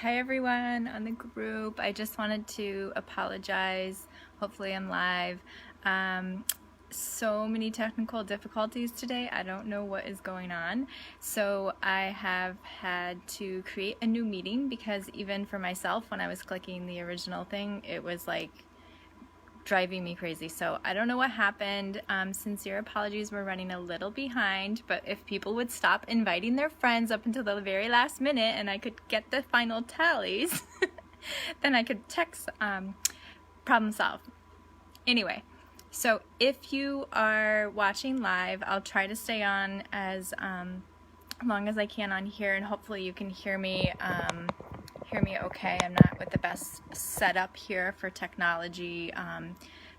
Hi everyone on the group. I just wanted to apologize. Hopefully I'm live. So many technical difficulties today. I don't know what is going on. So I have had to create a new meeting because even for myself, when I was clicking the original thing, it was like driving me crazy. So I don't know what happened. Sincere apologies, we're running a little behind, but if people would stop inviting their friends up until the very last minute and I could get the final tallies, then I could text problem solve. Anyway, so if you are watching live, I'll try to stay on as long as I can on here, and hopefully you can hear me okay. I'm not with the best setup here for technology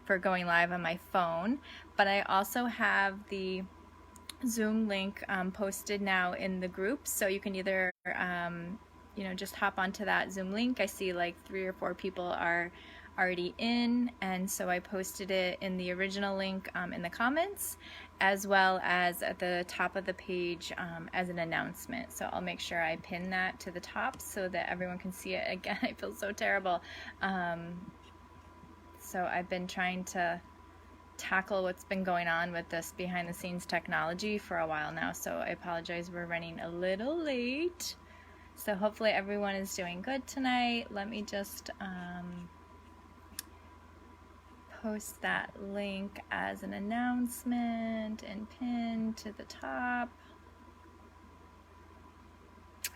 for going live on my phone, but I also have the Zoom link posted now in the group, so you can either just hop onto that Zoom link. I see like 3 or 4 people are already in, and so I posted it in the original link in the comments, as well as at the top of the page as an announcement. So I'll make sure I pin that to the top so that everyone can see it. Again, I feel so terrible. So I've been trying to tackle what's been going on with this behind the scenes technology for a while now, so I apologize, we're running a little late. So hopefully everyone is doing good tonight. Let me just post that link as an announcement and pin to the top.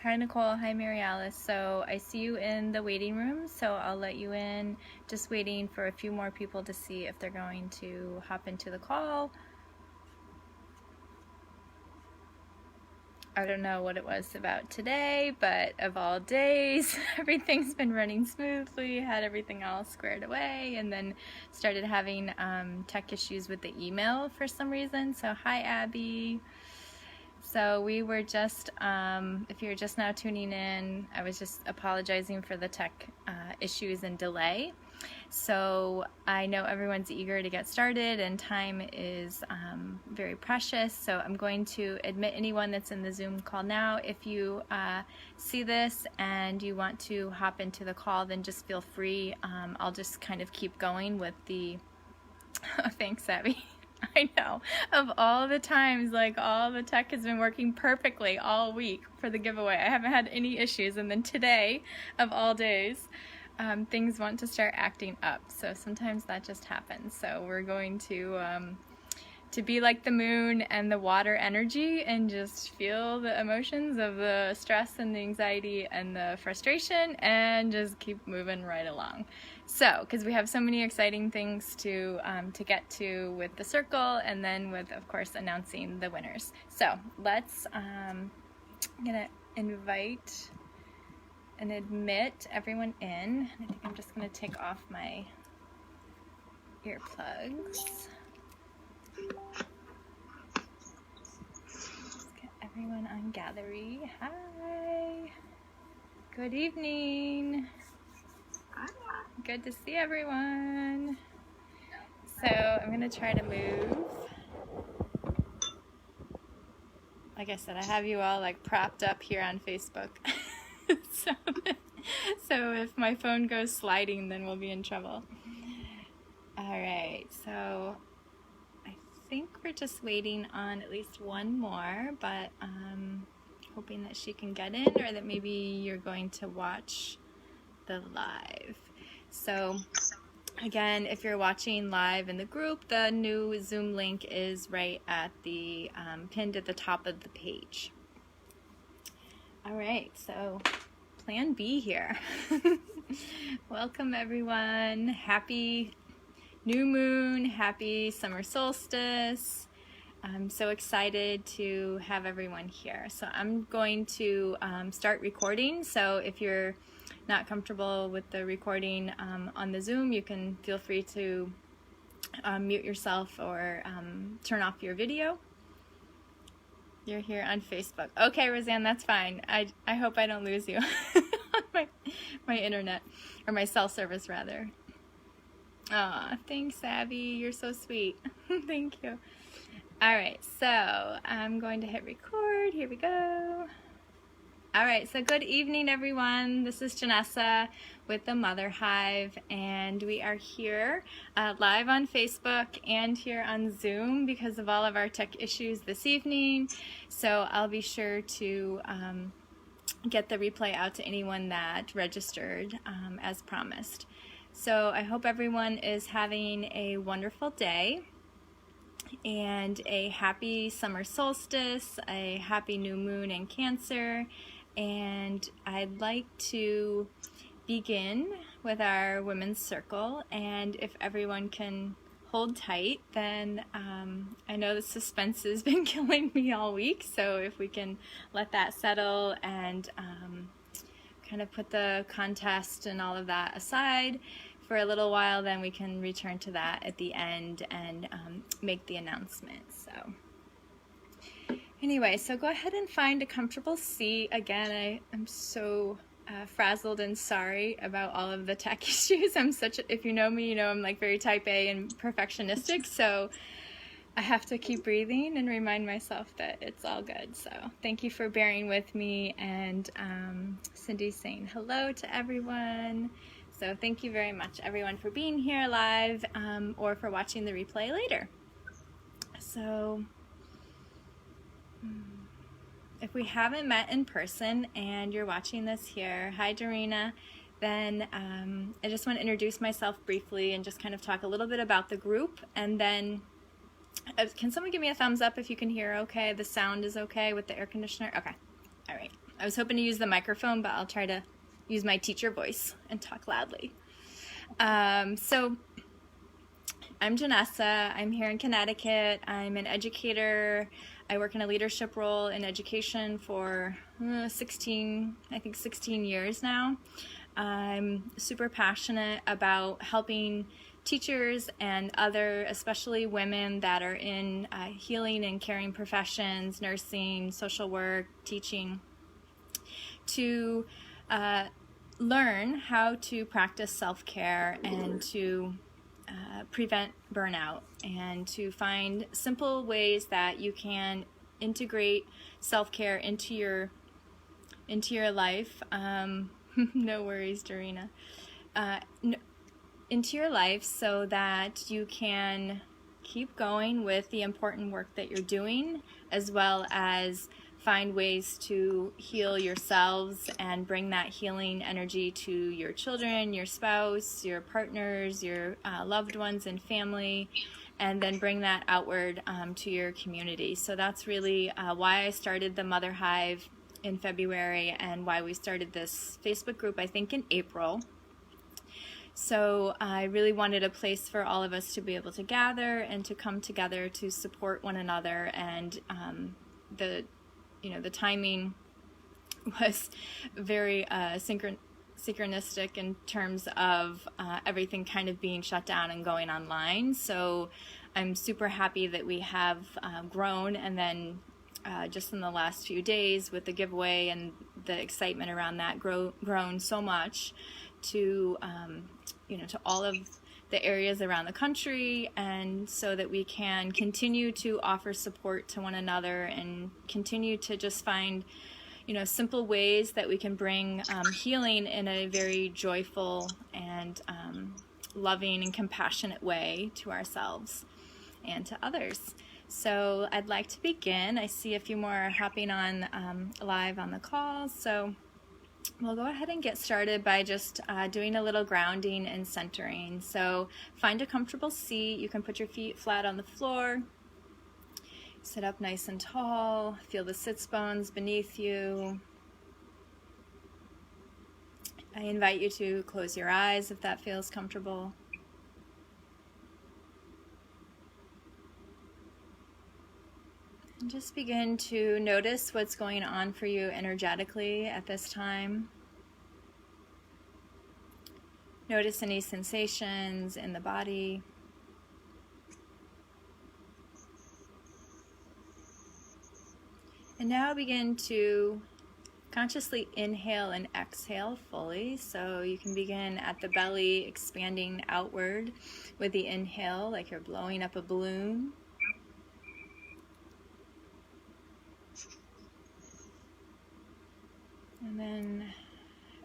Hi Nicole, hi Mary Alice. So I see you in the waiting room, so I'll let you in. Just waiting for a few more people to see if they're going to hop into the call. I don't know what it was about today, but of all days, everything's been running smoothly, had everything all squared away, and then started having tech issues with the email for some reason. So hi Abby. So we were just, if you're just now tuning in, I was just apologizing for the tech issues and delay. So I know everyone's eager to get started and time is very precious. So I'm going to admit anyone that's in the Zoom call now. If you see this and you want to hop into the call, then just feel free. I'll just kind of keep going with the, thanks Abby. I know, of all the times, like all the tech has been working perfectly all week for the giveaway. I haven't had any issues, and then today, of all days, things want to start acting up. So sometimes that just happens. So we're going to be like the moon and the water energy and just feel the emotions of the stress and the anxiety and the frustration and just keep moving right along. So, because we have so many exciting things to get to with the circle, and then with, of course, announcing the winners. So let's, I'm gonna invite and admit everyone in. I think I'm just gonna take off my earplugs. Let's get everyone on gallery. Hi. Good evening. Good to see everyone. So I'm gonna try to move. Like I said, I have you all like propped up here on Facebook. so if my phone goes sliding, then we'll be in trouble. All right, so I think we're just waiting on at least one more, but hoping that she can get in, or that maybe you're going to watch the live. So again, if you're watching live in the group, the new Zoom link is right at the pinned at the top of the page. All right, so plan B here. Welcome everyone. Happy new moon, happy summer solstice. I'm so excited to have everyone here. So I'm going to start recording. So if you're not comfortable with the recording on the Zoom, you can feel free to mute yourself or turn off your video. You're here on Facebook. Okay, Roseanne, that's fine. I hope I don't lose you on my internet, or my cell service rather. Aw, thanks Abby, you're so sweet. Thank you. All right, so I'm going to hit record. Here we go. All right, so good evening, everyone. This is Janessa with the Mother Hive, and we are here live on Facebook and here on Zoom because of all of our tech issues this evening. So I'll be sure to get the replay out to anyone that registered as promised. So I hope everyone is having a wonderful day and a happy summer solstice, a happy new moon in Cancer. And I'd like to begin with our women's circle, and if everyone can hold tight, then I know the suspense has been killing me all week, so if we can let that settle and kind of put the contest and all of that aside for a little while, then we can return to that at the end and make the announcement. So anyway, so go ahead and find a comfortable seat. Again, I'm so frazzled and sorry about all of the tech issues. If you know me, you know I'm like very type A and perfectionistic, so I have to keep breathing and remind myself that it's all good. So thank you for bearing with me, and Cindy's saying hello to everyone. So thank you very much, everyone, for being here live or for watching the replay later. So if we haven't met in person and you're watching this here, hi Dorina, then I just want to introduce myself briefly and just kind of talk a little bit about the group, and then can someone give me a thumbs up if you can hear okay? The sound is okay with the air conditioner? Okay, all right. I was hoping to use the microphone, but I'll try to use my teacher voice and talk loudly. So I'm Janessa. I'm here in Connecticut. I'm an educator. I work in a leadership role in education for 16 years now. I'm super passionate about helping teachers and other, especially women that are in healing and caring professions, nursing, social work, teaching, to learn how to practice self-care and to prevent burnout, and to find simple ways that you can integrate self-care into your life. No worries, Dorina. Into your life, so that you can keep going with the important work that you're doing, as well as find ways to heal yourselves and bring that healing energy to your children, your spouse, your partners, your loved ones and family, and then bring that outward to your community. So that's really why I started the Mother Hive in February, and why we started this Facebook group, I think, in April. So I really wanted a place for all of us to be able to gather and to come together to support one another, and the timing was very synchronistic in terms of everything kind of being shut down and going online. So I'm super happy that we have grown, and then just in the last few days with the giveaway and the excitement around that, grown so much to to all of the areas around the country, and so that we can continue to offer support to one another and continue to just find simple ways that we can bring healing in a very joyful and loving and compassionate way to ourselves and to others. So I'd like to begin. I see a few more hopping on live on the call, so we'll go ahead and get started by just doing a little grounding and centering. So find a comfortable seat. You can put your feet flat on the floor. Sit up nice and tall. Feel the sits bones beneath you. I invite you to close your eyes if that feels comfortable. And just begin to notice what's going on for you energetically at this time. Notice any sensations in the body. And now begin to consciously inhale and exhale fully. So you can begin at the belly, expanding outward with the inhale, like you're blowing up a balloon. And then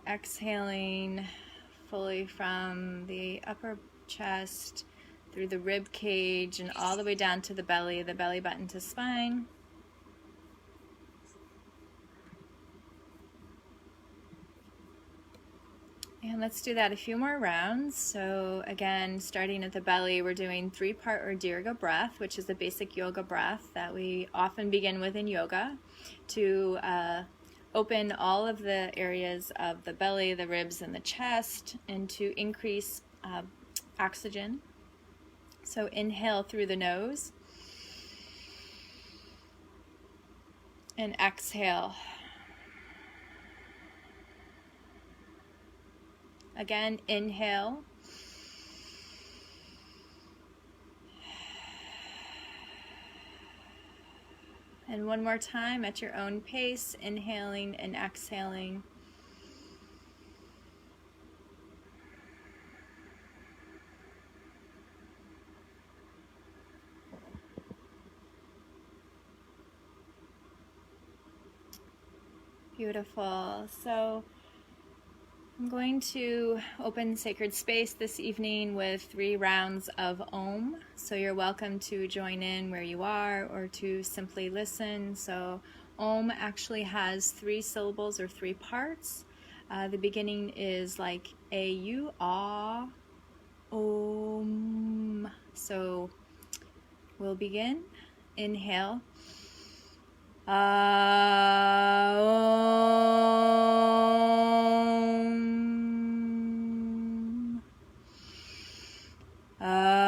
exhaling fully from the upper chest through the rib cage and all the way down to the belly button to spine. And let's do that a few more rounds. So again, starting at the belly, we're doing 3-part or Dirga breath, which is a basic yoga breath that we often begin with in yoga to open all of the areas of the belly, the ribs, and the chest, and to increase oxygen. So inhale through the nose and exhale. Again, inhale. And one more time at your own pace, inhaling and exhaling. Beautiful. So I'm going to open sacred space this evening with 3 rounds of Om. So you're welcome to join in where you are or to simply listen. So Om actually has 3 syllables or 3 parts. The beginning is like A-U, Ah, Om. So we'll begin. Inhale. Om. Om. Om.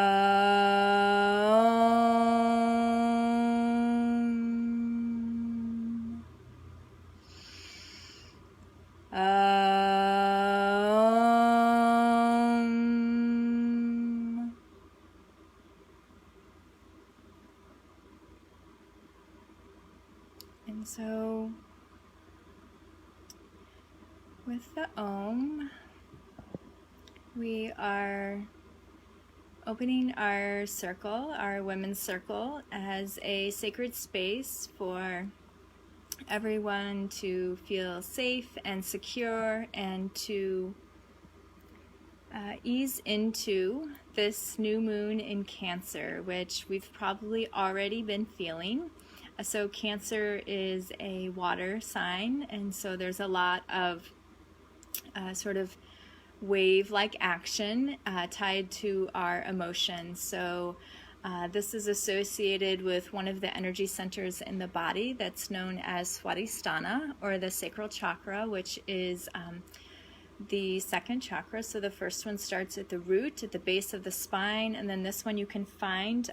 And so with the Om, we are opening our circle, our women's circle, as a sacred space for everyone to feel safe and secure and to ease into this new moon in Cancer, which we've probably already been feeling. So Cancer is a water sign, and so there's a lot of sort of wave-like action tied to our emotions. So this is associated with one of the energy centers in the body that's known as Swadhisthana, or the sacral chakra, which is the second chakra. So the first one starts at the root, at the base of the spine, and then this one you can find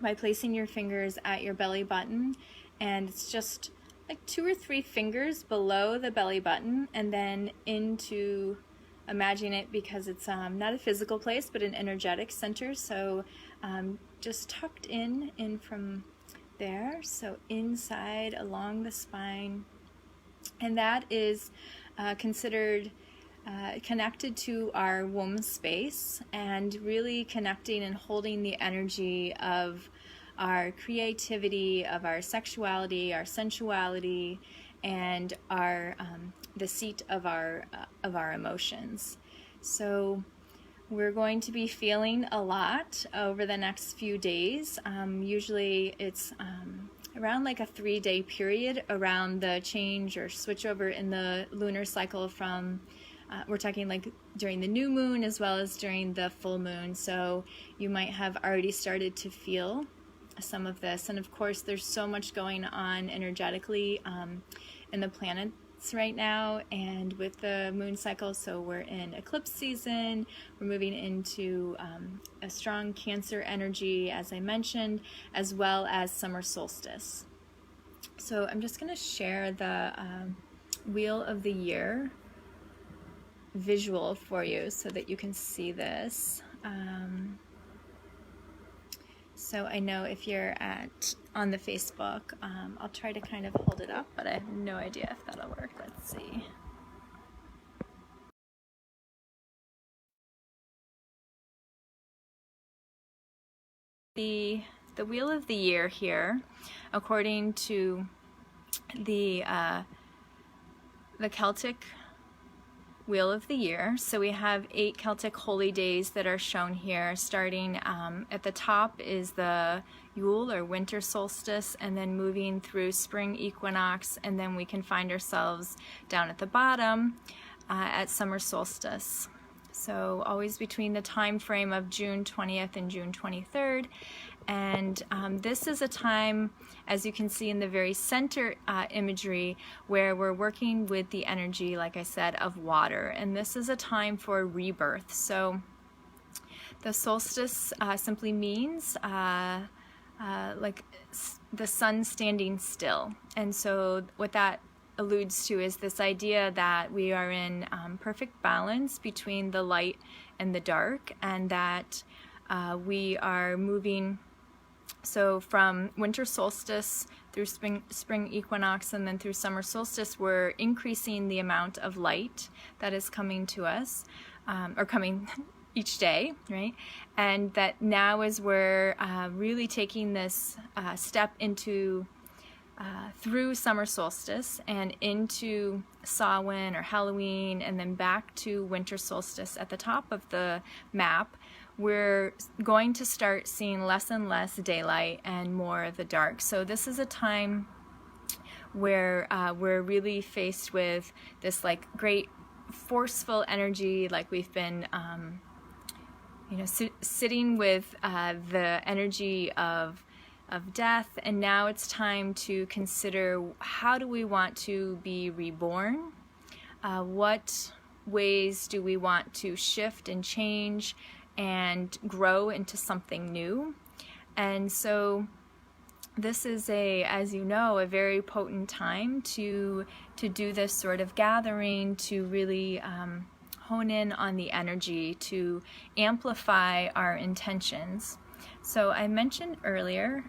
by placing your fingers at your belly button, and it's just like 2 or 3 fingers below the belly button, and then into, imagine it, because it's not a physical place but an energetic center, so just tucked in from there, so inside along the spine, and that is considered connected to our womb space, and really connecting and holding the energy of our creativity, of our sexuality, our sensuality, and our the seat of our emotions. So we're going to be feeling a lot over the next few days. Usually it's around like a 3-day period around the change or switch over in the lunar cycle from we're talking like during the new moon as well as during the full moon. So you might have already started to feel some of this. And of course, there's so much going on energetically in the planets right now and with the moon cycle. So we're in eclipse season. We're moving into a strong Cancer energy, as I mentioned, as well as summer solstice. So I'm just going to share the Wheel of the Year visual for you so that you can see this. So I know if you're on the Facebook, I'll try to kind of hold it up, but I have no idea if that'll work. Let's see. The Wheel of the Year here, according to the the Celtic wheel of the year. So we have 8 Celtic holy days that are shown here. Starting at the top is the Yule or winter solstice, and then moving through spring equinox, and then we can find ourselves down at the bottom at summer solstice. So always between the time frame of June 20th and June 23rd. And this is a time, as you can see in the very center imagery, where we're working with the energy, like I said, of water. And this is a time for rebirth. So the solstice simply means like the sun standing still. And so what that alludes to is this idea that we are in perfect balance between the light and the dark, and that we are moving, so from winter solstice through spring equinox and then through summer solstice, we're increasing the amount of light that is coming to us, or coming each day, right? And that now as we're really taking this step into through summer solstice and into Samhain or Halloween, and then back to winter solstice at the top of the map, we're going to start seeing less and less daylight and more of the dark. So this is a time where we're really faced with this like great forceful energy, like we've been sitting with the energy of death, and now it's time to consider, how do we want to be reborn? What ways do we want to shift and change and grow into something new? And so this is as you know, a very potent time to do this sort of gathering, to really hone in on the energy, to amplify our intentions. So I mentioned earlier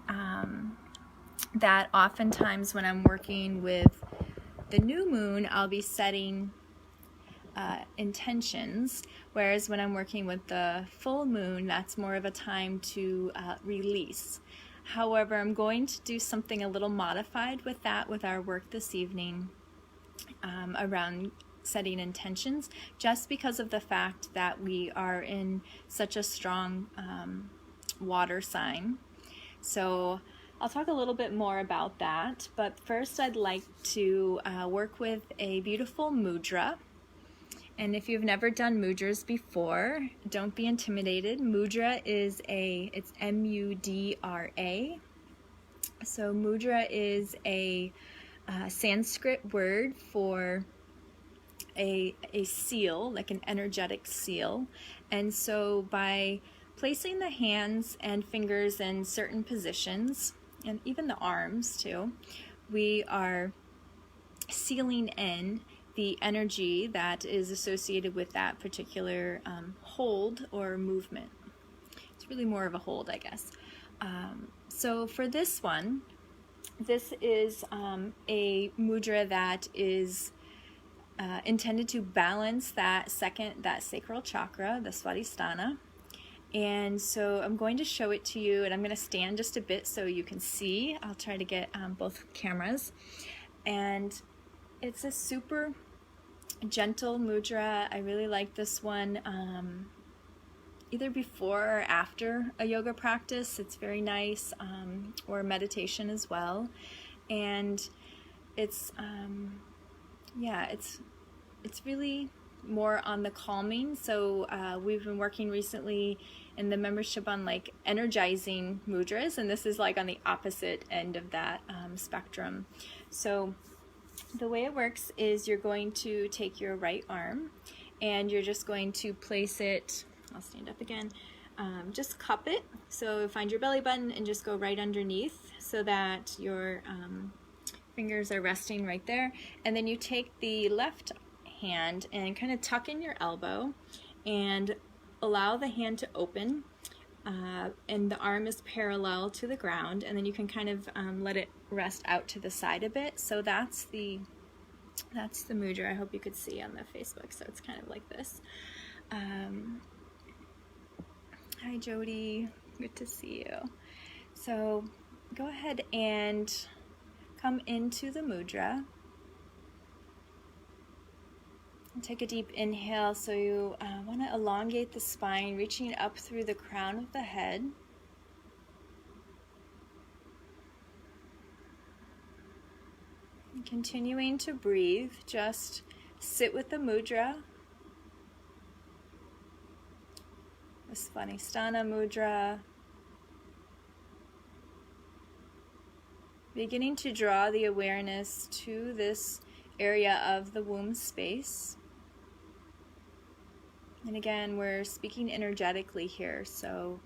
that oftentimes when I'm working with the new moon, I'll be setting intentions, whereas when I'm working with the full moon, that's more of a time to release. However, I'm going to do something a little modified with that with our work this evening around setting intentions, just because of the fact that we are in such a strong water sign. So I'll talk a little bit more about that, but first I'd like to work with a beautiful mudra. And if you've never done mudras before, don't be intimidated. Mudra is it's M-U-D-R-A. So mudra is a Sanskrit word for a seal, like an energetic seal. And so by placing the hands and fingers in certain positions, and even the arms too, we are sealing in the energy that is associated with that particular hold or movement. It's really more of a hold, I guess. So for this one, this is a mudra that is intended to balance that sacral chakra, the Swadhisthana. And so I'm going to show it to you, and I'm going to stand just a bit so you can see. I'll try to get both cameras. And it's a super gentle mudra. I really like this one either before or after a yoga practice. It's very nice, or meditation as well. And it's it's really more on the calming. So we've been working recently in the membership on like energizing mudras, and this is like on the opposite end of that spectrum. So the way it works is you're going to take your right arm and you're just going to place it, I'll stand up again, just cup it. So find your belly button and just go right underneath so that your fingers are resting right there. And then you take the left hand and kind of tuck in your elbow and allow the hand to open, and the arm is parallel to the ground, and then you can kind of let it rest out to the side a bit. So that's the mudra. I hope you could see on the Facebook. So it's kind of like this. Hi Jody, good to see you. So go ahead and come into the mudra. Take a deep inhale, so you want to elongate the spine, reaching up through the crown of the head. And continuing to breathe, just sit with the mudra, the Svanistana mudra. Beginning to draw the awareness to this area of the womb space. And again, we're speaking energetically here, so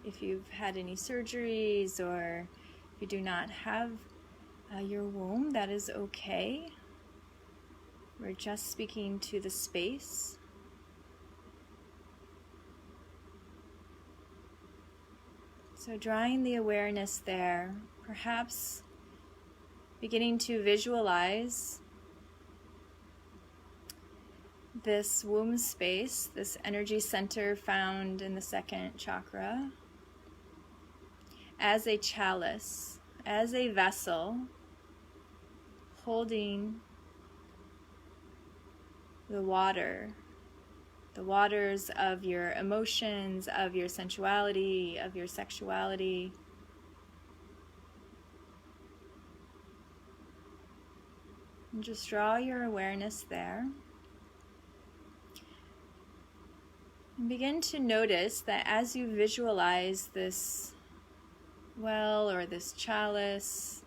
if you've had any surgeries or you do not have your womb, that is okay. We're just speaking to the space. So drawing the awareness there, perhaps beginning to visualize this womb space, this energy center found in the second chakra, as a chalice, as a vessel holding the waters of your emotions, of your sensuality, of your sexuality. And just draw your awareness there. And begin to notice that as you visualize this well or this chalice,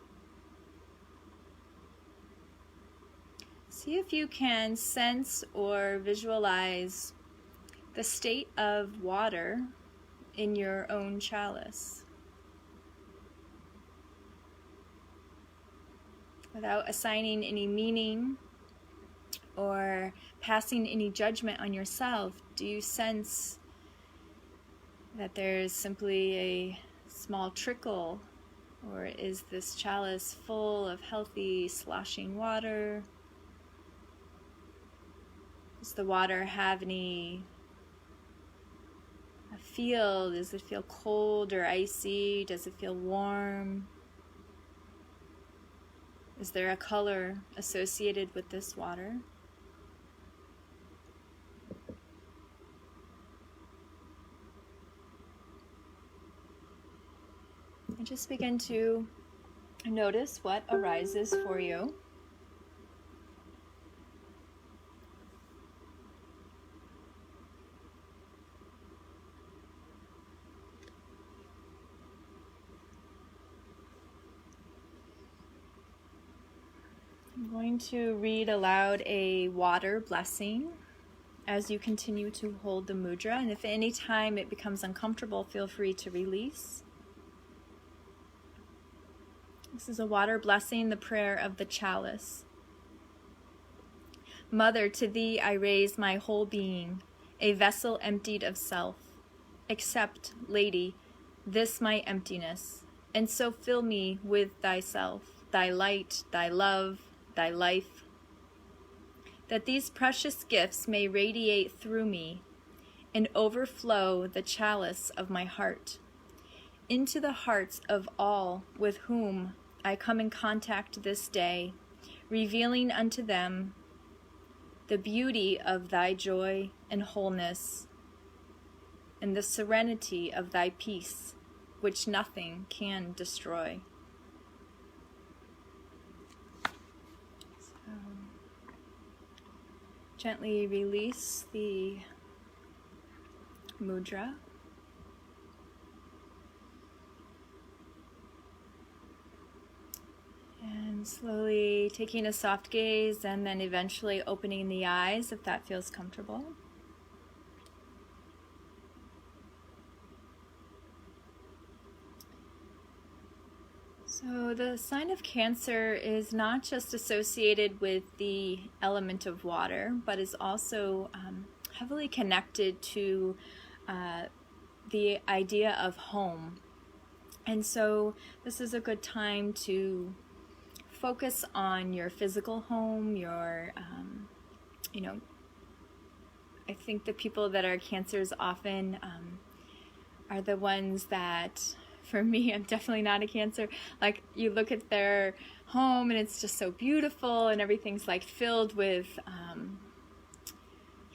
see if you can sense or visualize the state of water in your own chalice, without assigning any meaning or passing any judgment on yourself. Do you sense that there's simply a small trickle, or is this chalice full of healthy sloshing water? Does the water have any feel? Does it feel cold or icy? Does it feel warm? Is there a color associated with this water? And just begin to notice what arises for you. I'm going to read aloud a water blessing as you continue to hold the mudra, and if at any time it becomes uncomfortable, feel free to release. This is a water blessing, the prayer of the chalice. Mother, to thee I raise my whole being, a vessel emptied of self. Accept, Lady, this my emptiness, and so fill me with thyself, thy light, thy love, thy life, that these precious gifts may radiate through me and overflow the chalice of my heart into the hearts of all with whom I come in contact this day, revealing unto them the beauty of thy joy and wholeness and the serenity of thy peace, which nothing can destroy. So, gently release the mudra. And slowly taking a soft gaze and then eventually opening the eyes if that feels comfortable. So the sign of Cancer is not just associated with the element of water, but is also heavily connected to the idea of home. And so this is a good time to focus on your physical home, your, I think the people that are Cancers often are the ones that, for me, I'm definitely not a Cancer, like you look at their home and it's just so beautiful and everything's like filled with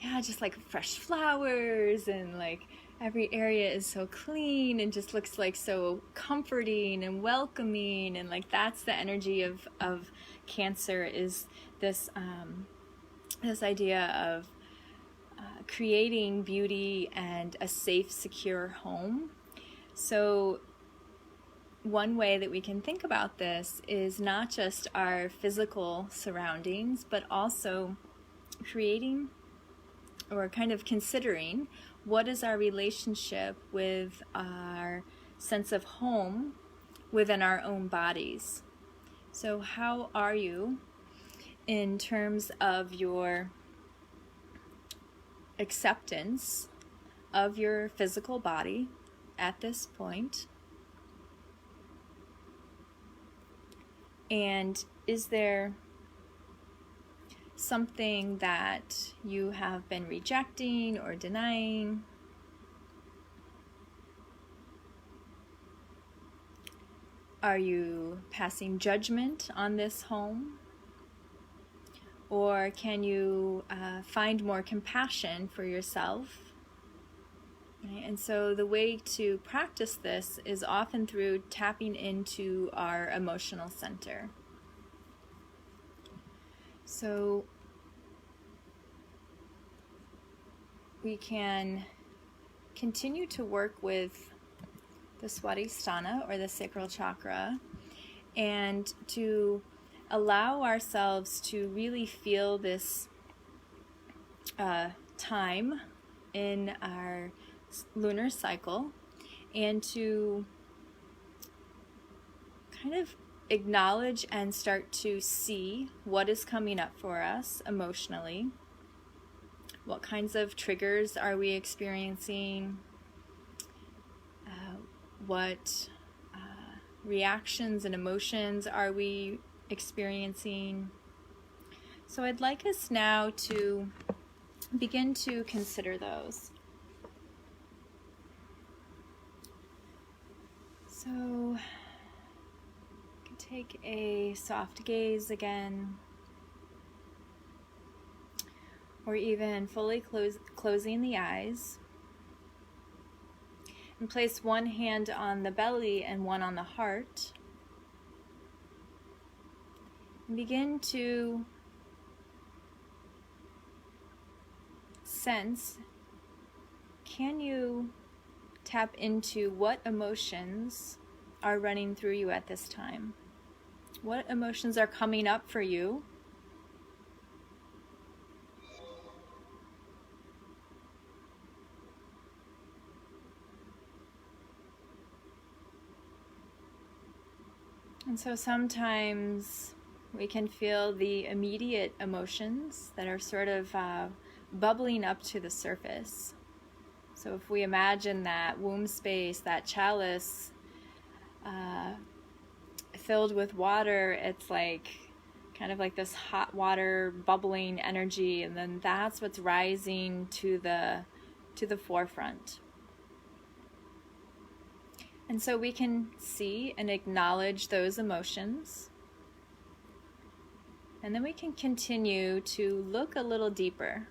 yeah, just like fresh flowers, and like every area is so clean and just looks like so comforting and welcoming, and like that's the energy of Cancer, is this this idea of creating beauty and a safe, secure home. So one way that we can think about this is not just our physical surroundings, but also creating or kind of considering what is our relationship with our sense of home within our own bodies. So how are you in terms of your acceptance of your physical body at this point? And is there something that you have been rejecting or denying? Are you passing judgment on this home? Or can you find more compassion for yourself? Right? And so the way to practice this is often through tapping into our emotional center. So we can continue to work with the Swadhisthana, or the sacral chakra, and to allow ourselves to really feel this time in our lunar cycle, and to kind of acknowledge and start to see what is coming up for us emotionally. What kinds of triggers are we experiencing? What reactions and emotions are we experiencing? So I'd like us now to begin to consider those. So you can take a soft gaze again, or even fully closing the eyes, and place one hand on the belly and one on the heart. And begin to sense, can you tap into what emotions are running through you at this time? What emotions are coming up for you? And so sometimes we can feel the immediate emotions that are sort of bubbling up to the surface. So if we imagine that womb space, that chalice filled with water, it's like kind of like this hot water bubbling energy, and then that's what's rising to the forefront. And so we can see and acknowledge those emotions. And then we can continue to look a little deeper,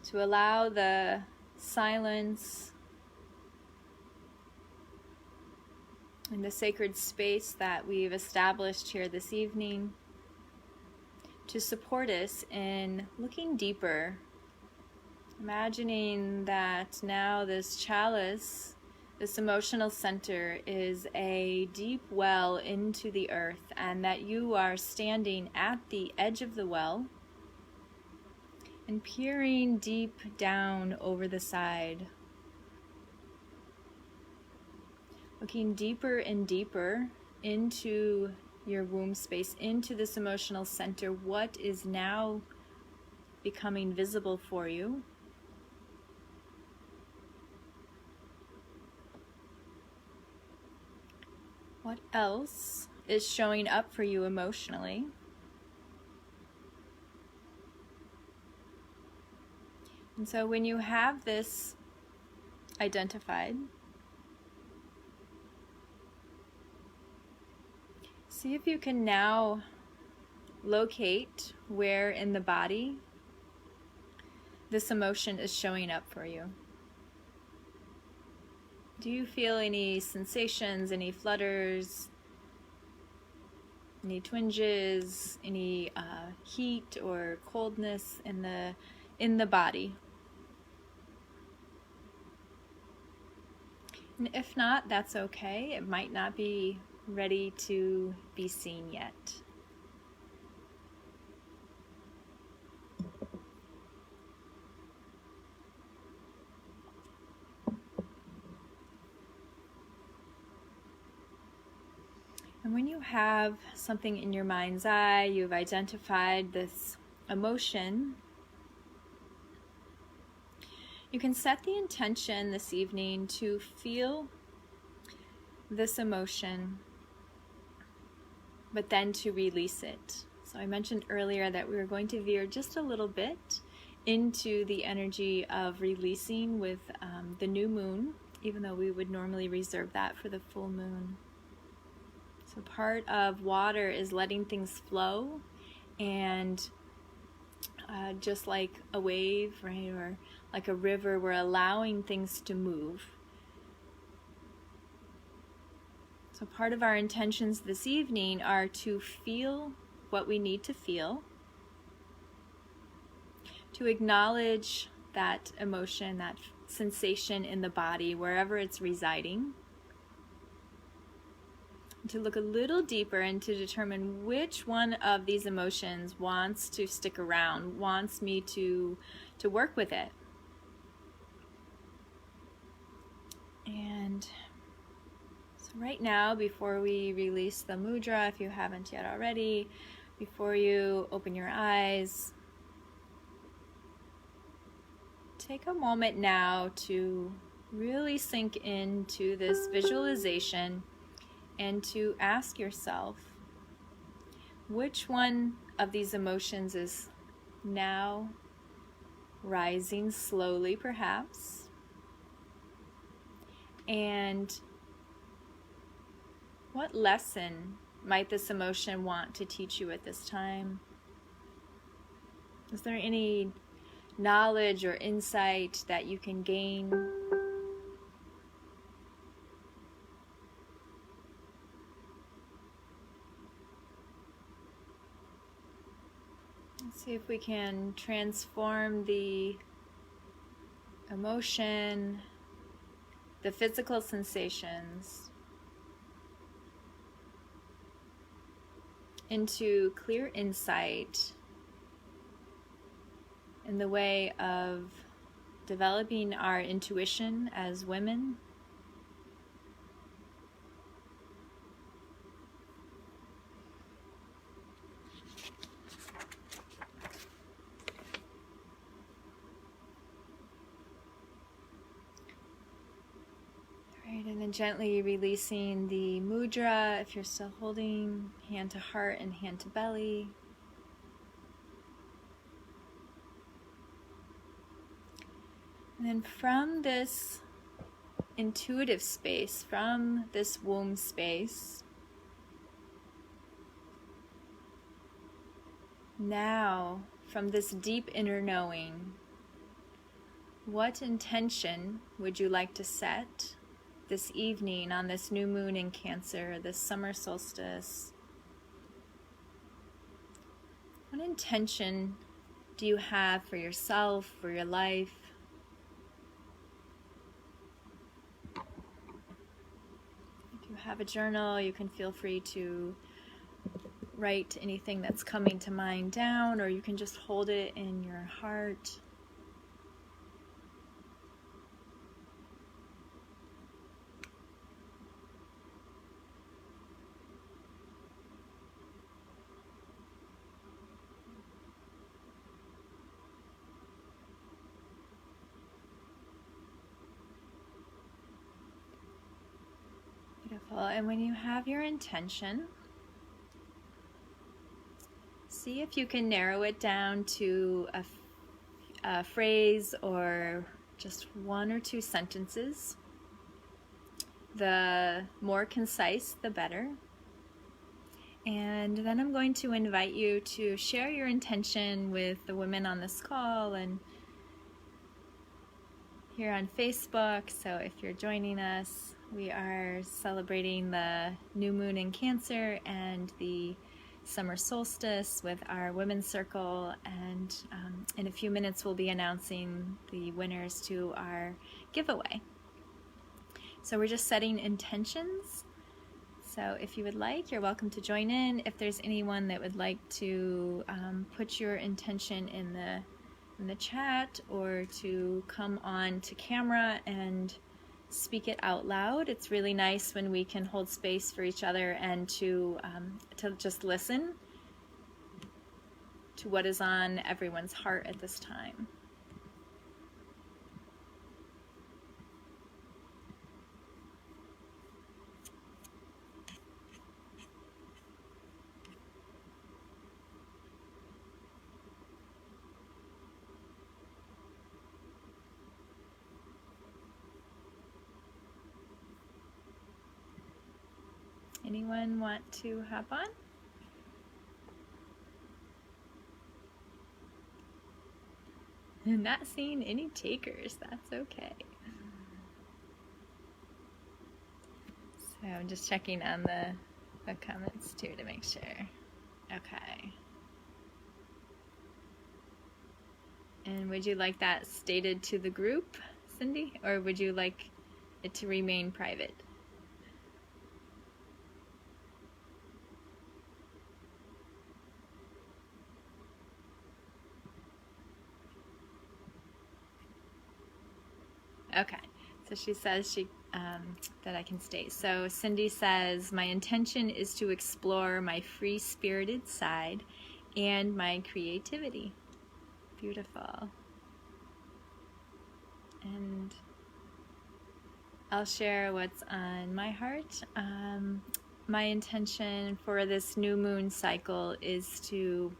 to allow the silence and the sacred space that we've established here this evening to support us in looking deeper. Imagining that now this chalice, this emotional center, is a deep well into the earth, and that you are standing at the edge of the well and peering deep down over the side, looking deeper and deeper into your womb space, into this emotional center. What is now becoming visible for you? What else is showing up for you emotionally? And so when you have this identified, see if you can now locate where in the body this emotion is showing up for you. Do you feel any sensations, any flutters, any twinges, any heat or coldness in the body? And if not, that's okay. It might not be ready to be seen yet. And when you have something in your mind's eye, you've identified this emotion, you can set the intention this evening to feel this emotion, but then to release it. So I mentioned earlier that we were going to veer just a little bit into the energy of releasing with the new moon, even though we would normally reserve that for the full moon. So part of water is letting things flow, and just like a wave, right, or like a river, we're allowing things to move. So part of our intentions this evening are to feel what we need to feel, to acknowledge that emotion, that sensation in the body, wherever it's residing, to look a little deeper and to determine which one of these emotions wants to stick around, wants me to work with it. And so right now, before we release the mudra, if you haven't yet already, before you open your eyes, take a moment now to really sink into this visualization and to ask yourself, which one of these emotions is now rising slowly, perhaps, and what lesson might this emotion want to teach you at this time? Is there any knowledge or insight that you can gain? Let's see if we can transform the emotion, the physical sensations, into clear insight in the way of developing our intuition as women. And then gently releasing the mudra if you're still holding, hand to heart and hand to belly. And then from this intuitive space, from this womb space, now from this deep inner knowing, what intention would you like to set this evening on this new moon in Cancer, this summer solstice? What intention do you have for yourself, for your life? If you have a journal, you can feel free to write anything that's coming to mind down, or you can just hold it in your heart. Beautiful. And when you have your intention, see if you can narrow it down to a phrase or just one or two sentences. The more concise, the better. And then I'm going to invite you to share your intention with the women on this call and here on Facebook. So if you're joining us, we are celebrating the new moon in Cancer and the summer solstice with our women's circle, and in a few minutes we'll be announcing the winners to our giveaway. So we're just setting intentions. So if you would like, you're welcome to join in. If there's anyone that would like to put your intention in the chat or to come on to camera and speak it out loud, it's really nice when we can hold space for each other and to just listen to what is on everyone's heart at this time. Anyone want to hop on? Not seeing any takers, that's okay. So I'm just checking on the comments too to make sure. Okay. And would you like that stated to the group, Cindy? Or would you like it to remain private? Okay, so she says that I can state. So Cindy says, my intention is to explore my free-spirited side and my creativity. Beautiful. And I'll share what's on my heart. My intention for this new moon cycle is to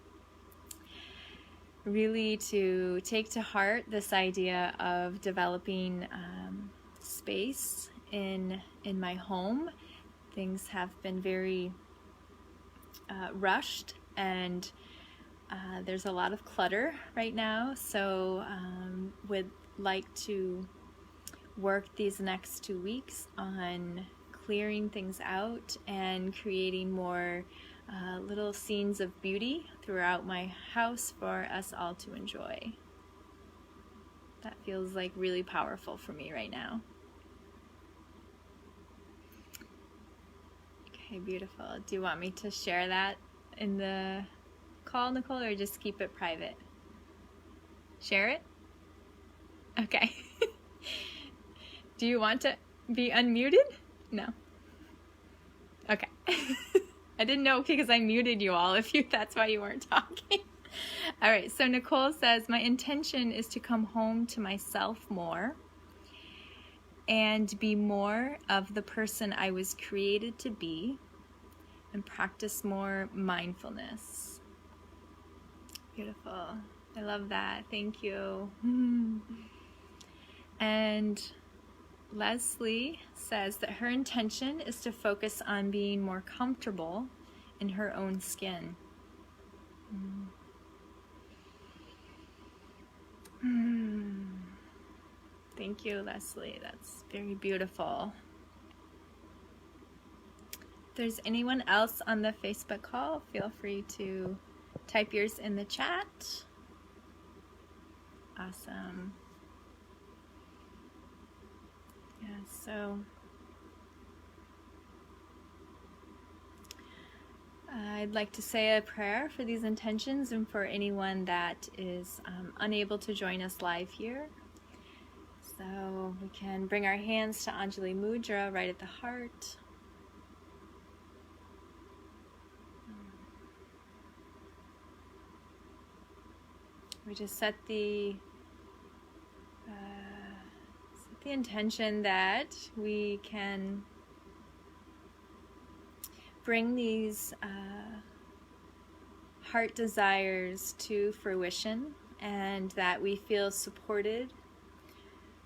really to take to heart this idea of developing space in my home. Things have been very rushed, and there's a lot of clutter right now, so would like to work these next 2 weeks on clearing things out and creating more little scenes of beauty throughout my house for us all to enjoy. That feels like really powerful for me right now. Okay, beautiful. Do you want me to share that in the call, Nicole, or just keep it private? Share it? Okay. Do you want to be unmuted? No. Okay. I didn't know because I muted you all if that's why you weren't talking. All right, so Nicole says, my intention is to come home to myself more and be more of the person I was created to be and practice more mindfulness. Beautiful. I love that. Thank you. And Leslie says that her intention is to focus on being more comfortable in her own skin. Thank you, Leslie. That's very beautiful. If there's anyone else on the Facebook call, feel free to type yours in the chat. Awesome. Yeah, so I'd like to say a prayer for these intentions and for anyone that is unable to join us live here. So we can bring our hands to Anjali Mudra right at the heart. We just set the intention that we can bring these heart desires to fruition, and that we feel supported,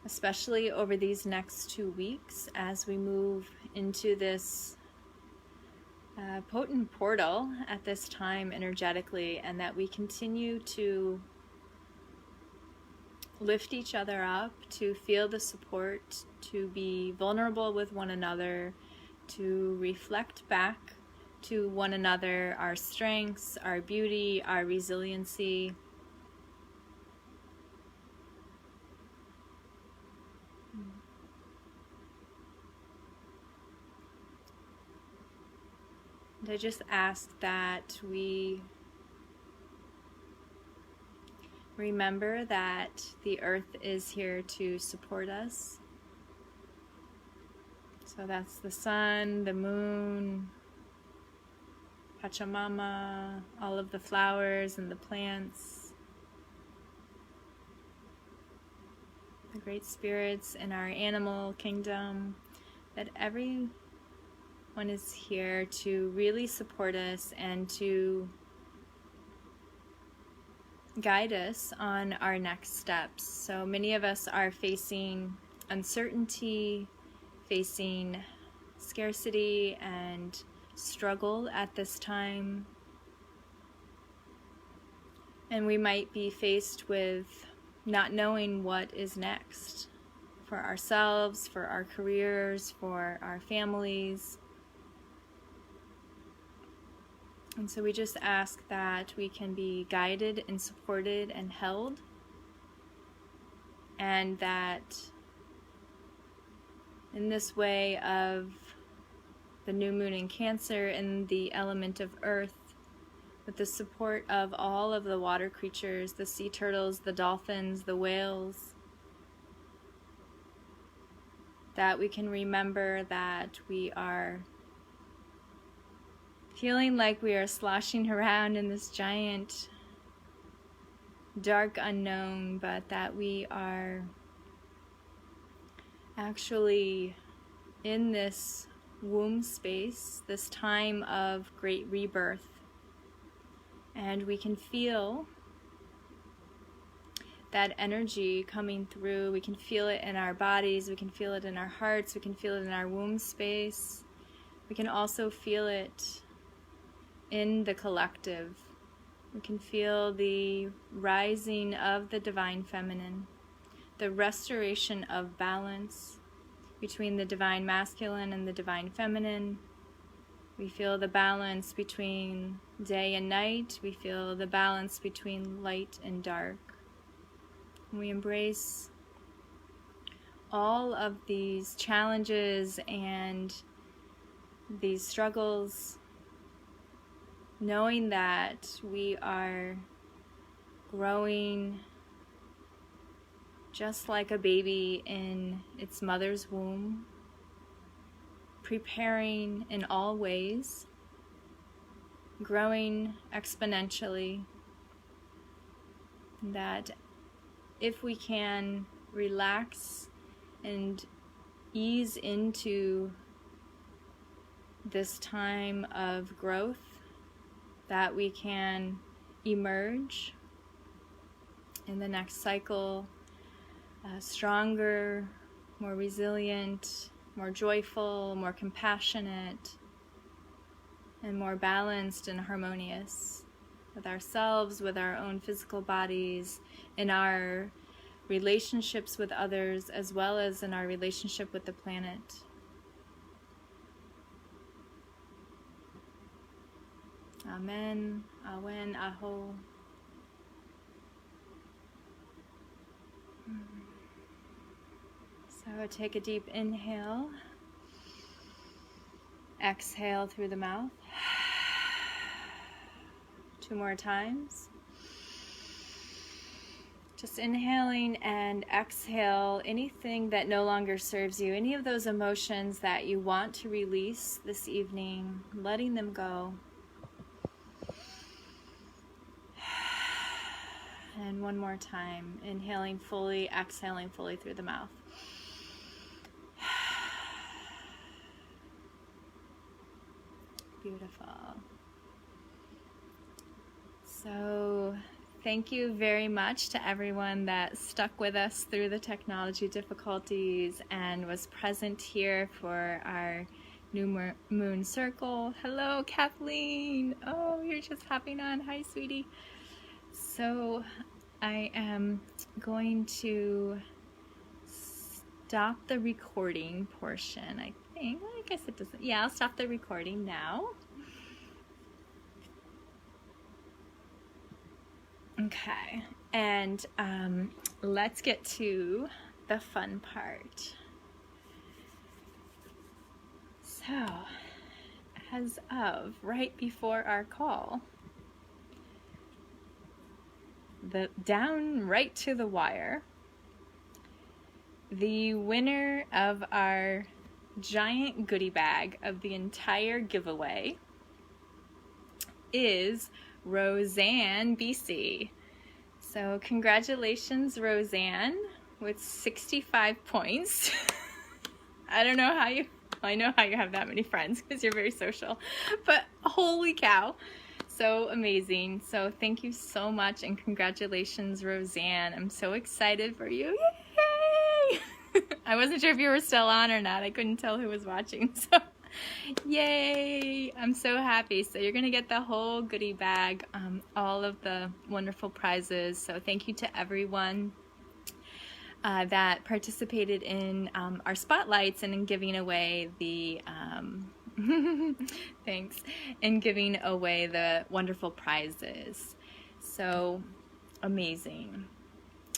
especially over these next 2 weeks as we move into this potent portal at this time energetically, and that we continue to lift each other up, to feel the support, to be vulnerable with one another, to reflect back to one another our strengths, our beauty, our resiliency. And I just ask that we remember that the earth is here to support us. So that's the sun, the moon, Pachamama, all of the flowers and the plants, the great spirits in our animal kingdom, that everyone is here to really support us and to guide us on our next steps. So many of us are facing uncertainty, facing scarcity and struggle at this time. And we might be faced with not knowing what is next for ourselves, for our careers, for our families. And so we just ask that we can be guided and supported and held, and that in this way of the new moon in Cancer and the element of earth, with the support of all of the water creatures, the sea turtles, the dolphins, the whales, that we can remember that we are feeling like we are sloshing around in this giant, dark unknown, but that we are actually in this womb space, this time of great rebirth. And we can feel that energy coming through. We can feel it in our bodies, we can feel it in our hearts, we can feel it in our womb space. We can also feel it in the collective. We can feel the rising of the divine feminine, the restoration of balance between the divine masculine and the divine feminine. We feel the balance between day and night. We feel the balance between light and dark. We embrace all of these challenges and these struggles, knowing that we are growing just like a baby in its mother's womb, preparing in all ways, growing exponentially, that if we can relax and ease into this time of growth, that we can emerge in the next cycle stronger, more resilient, more joyful, more compassionate, and more balanced and harmonious with ourselves, with our own physical bodies, in our relationships with others, as well as in our relationship with the planet. Amen, Awen, Aho. So take a deep inhale. Exhale through the mouth. 2 more times. Just inhaling and exhale anything that no longer serves you, any of those emotions that you want to release this evening, letting them go. And one more time, inhaling fully, exhaling fully through the mouth. Beautiful. So thank you very much to everyone that stuck with us through the technology difficulties and was present here for our New Moon Circle. Hello, Kathleen. Oh, you're just hopping on. Hi, sweetie. So I am going to stop the recording portion, I think. Well, I guess it doesn't. Yeah, I'll stop the recording now. Okay, and let's get to the fun part. So, as of right before our call, down right to the wire, the winner of our giant goodie bag of the entire giveaway is Roseanne BC. So congratulations, Roseanne, with 65 points. I don't know how you, I know how you have that many friends because you're very social, but holy cow, so amazing. So thank you so much and congratulations, Roseanne. I'm so excited for you. Yay! I wasn't sure if you were still on or not. I couldn't tell who was watching, so yay! I'm so happy. So you're gonna get the whole goodie bag, all of the wonderful prizes. So thank you to everyone that participated in our spotlights and in giving away the thanks, in giving away the wonderful prizes. So amazing.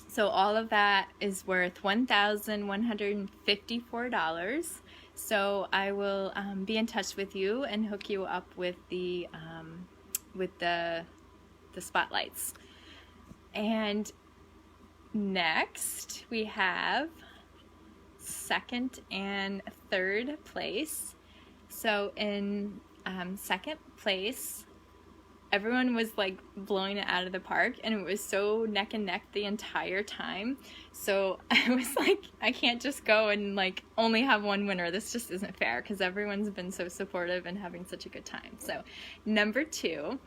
So all of that is worth $1,154. So I will be in touch with you and hook you up with the spotlights. And next we have second and third place. So in second place, everyone was like blowing it out of the park, and it was so neck and neck the entire time. So I was like, I can't just go and like only have one winner. This just isn't fair because everyone's been so supportive and having such a good time. So number 2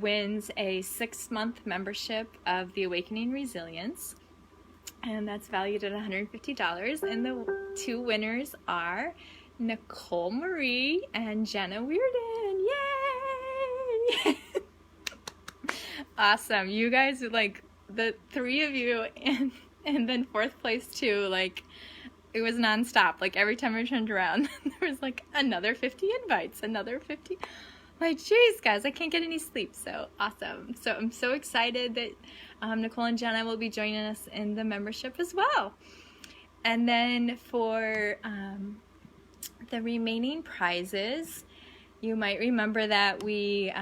wins a 6-month membership of the Awakening Resilience, and that's valued at $150. And the 2 winners are Nicole Marie and Jenna Weirden. Yay! Awesome. You guys, like, the 3 of you, and then 4th place too, like, it was nonstop. Like, every time I turned around, there was like another 50 invites, another 50. Like, geez, guys, I can't get any sleep. So awesome. So I'm so excited that Nicole and Jenna will be joining us in the membership as well. And then for the remaining prizes, you might remember that we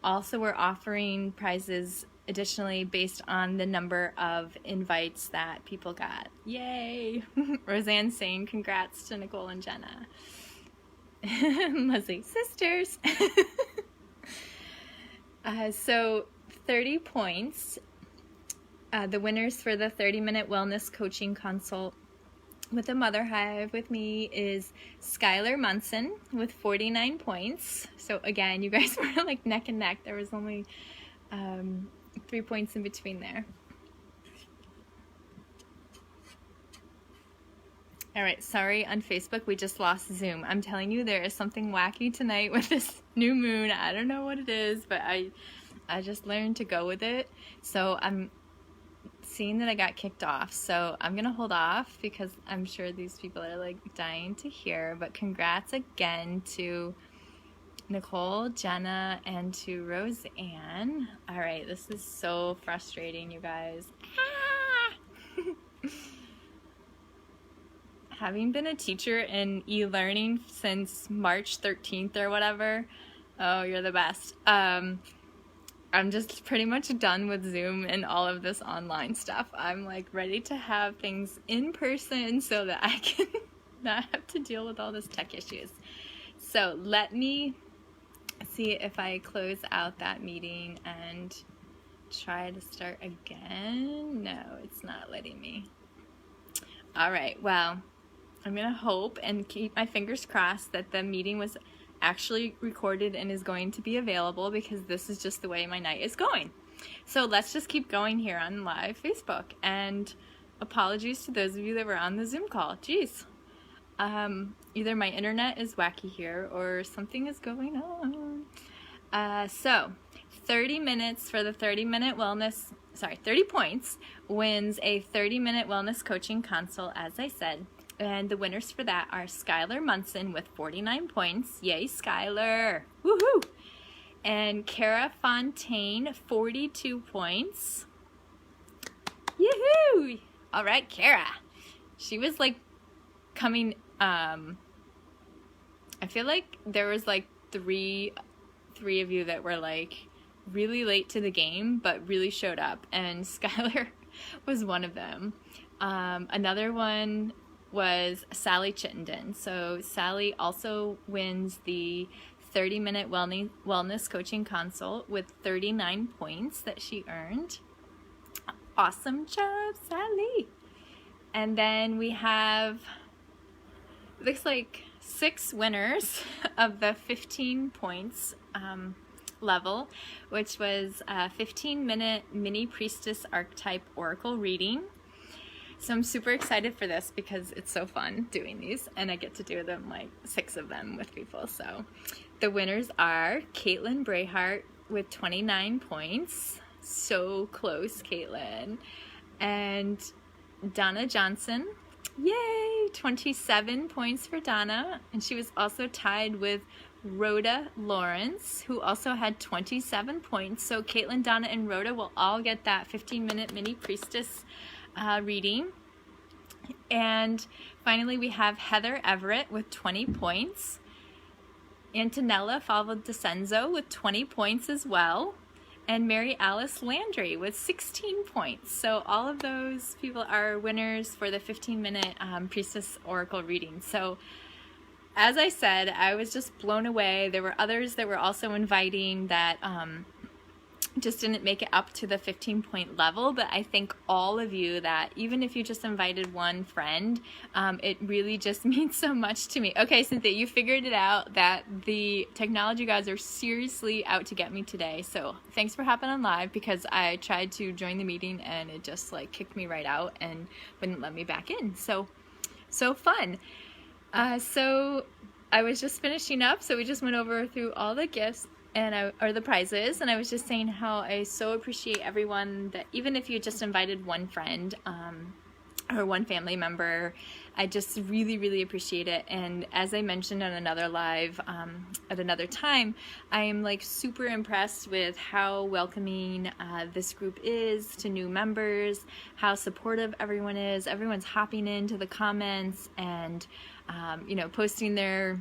also were offering prizes additionally based on the number of invites that people got. Yay! Roseanne saying congrats to Nicole and Jenna. Leslie, sisters! So 30 points. The winners for the 30-minute wellness coaching consult with the Mother Hive with me is Skylar Munson with 49 points. So again, you guys were like neck and neck. There was only 3 points in between there. All right, sorry on Facebook, we just lost Zoom. I'm telling you, there is something wacky tonight with this new moon. I don't know what it is, but I just learned to go with it. So I'm seeing that I got kicked off, so I'm gonna hold off because I'm sure these people are like dying to hear. But congrats again to Nicole, Jenna, and to Roseanne. All right, this is so frustrating, you guys. Having been a teacher in e-learning since March 13th or whatever, oh, you're the best. I'm just pretty much done with Zoom and all of this online stuff. I'm like ready to have things in person so that I can not have to deal with all this tech issues. So let me see if I close out that meeting and try to start again. No, it's not letting me. All right, well, I'm gonna hope and keep my fingers crossed that the meeting was actually recorded and is going to be available, because this is just the way my night is going. So let's just keep going here on live Facebook. And apologies to those of you that were on the Zoom call. Jeez. Either my internet is wacky here or something is going on. So 30 minutes for the 30-minute wellness, 30 points wins a 30-minute wellness coaching consult, as I said. And the winners for that are Skylar Munson with 49 points. Yay, Skylar. Woohoo! And Kara Fontaine, 42 points. Yoo-hoo! All right, Kara. She was like coming, I feel like there was like three of you that were like really late to the game, but really showed up. And Skylar was one of them. Another one was Sally Chittenden. So Sally also wins the 30-minute wellness coaching consult with 39 points that she earned. Awesome job, Sally. And then we have, looks like 6 winners of the 15 points level, which was a 15-minute mini priestess archetype oracle reading. So I'm super excited for this because it's so fun doing these, and I get to do them, like 6 of them with people. So the winners are Caitlin Brayhart with 29 points. So close, Caitlin. And Donna Johnson. Yay! 27 points for Donna. And she was also tied with Rhoda Lawrence, who also had 27 points. So Caitlin, Donna, and Rhoda will all get that 15-minute mini priestess reading. And finally, we have Heather Everett with 20 points. Antonella Favaldescenzo with 20 points as well. And Mary Alice Landry with 16 points. So all of those people are winners for the 15-minute Priestess Oracle reading. So as I said, I was just blown away. There were others that were also inviting that just didn't make it up to the 15-point level, but I thank all of you that even if you just invited one friend, it really just means so much to me. Okay, Cynthia, you figured it out that the technology gods are seriously out to get me today, so thanks for hopping on live, because I tried to join the meeting and it just like kicked me right out and wouldn't let me back in. So fun. So I was just finishing up, so we just went over through all the gifts or the prizes, and I was just saying how I so appreciate everyone that even if you just invited one friend or one family member, I just really appreciate it. And as I mentioned on another live at another time, I am like super impressed with how welcoming this group is to new members, how supportive everyone is. Everyone's hopping into the comments and you know, posting their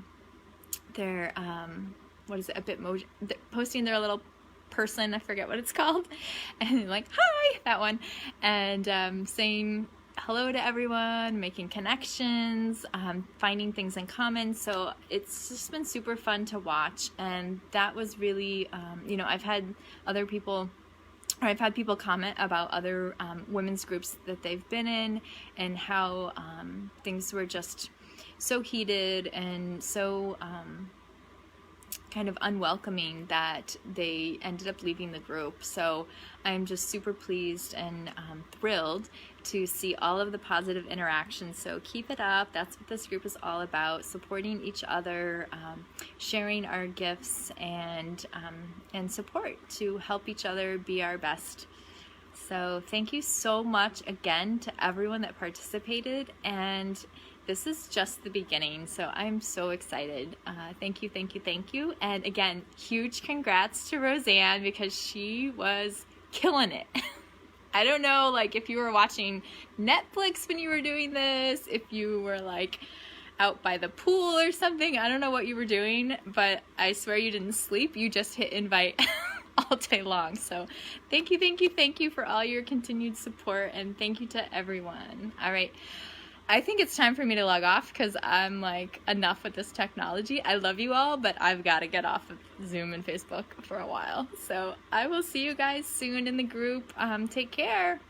what is it, a Bitmoji, posting their little person, I forget what it's called, and like, hi, that one, and saying hello to everyone, making connections, finding things in common. So it's just been super fun to watch, and that was really, you know, I've had people comment about other women's groups that they've been in, and how things were just so heated and so kind of unwelcoming that they ended up leaving the group. So I'm just super pleased and thrilled to see all of the positive interactions. So keep it up. That's what this group is all about, supporting each other, sharing our gifts, and support to help each other be our best. So thank you so much again to everyone that participated, and this is just the beginning, so I'm so excited. Thank you. And again, huge congrats to Roseanne, because she was killing it. I don't know, like, if you were watching Netflix when you were doing this, if you were like out by the pool or something, I don't know what you were doing, but I swear you didn't sleep. You just hit invite all day long. So thank you for all your continued support, and thank you to everyone. All right, I think it's time for me to log off, because I'm like, enough with this technology. I love you all, but I've got to get off of Zoom and Facebook for a while. So I will see you guys soon in the group. Take care.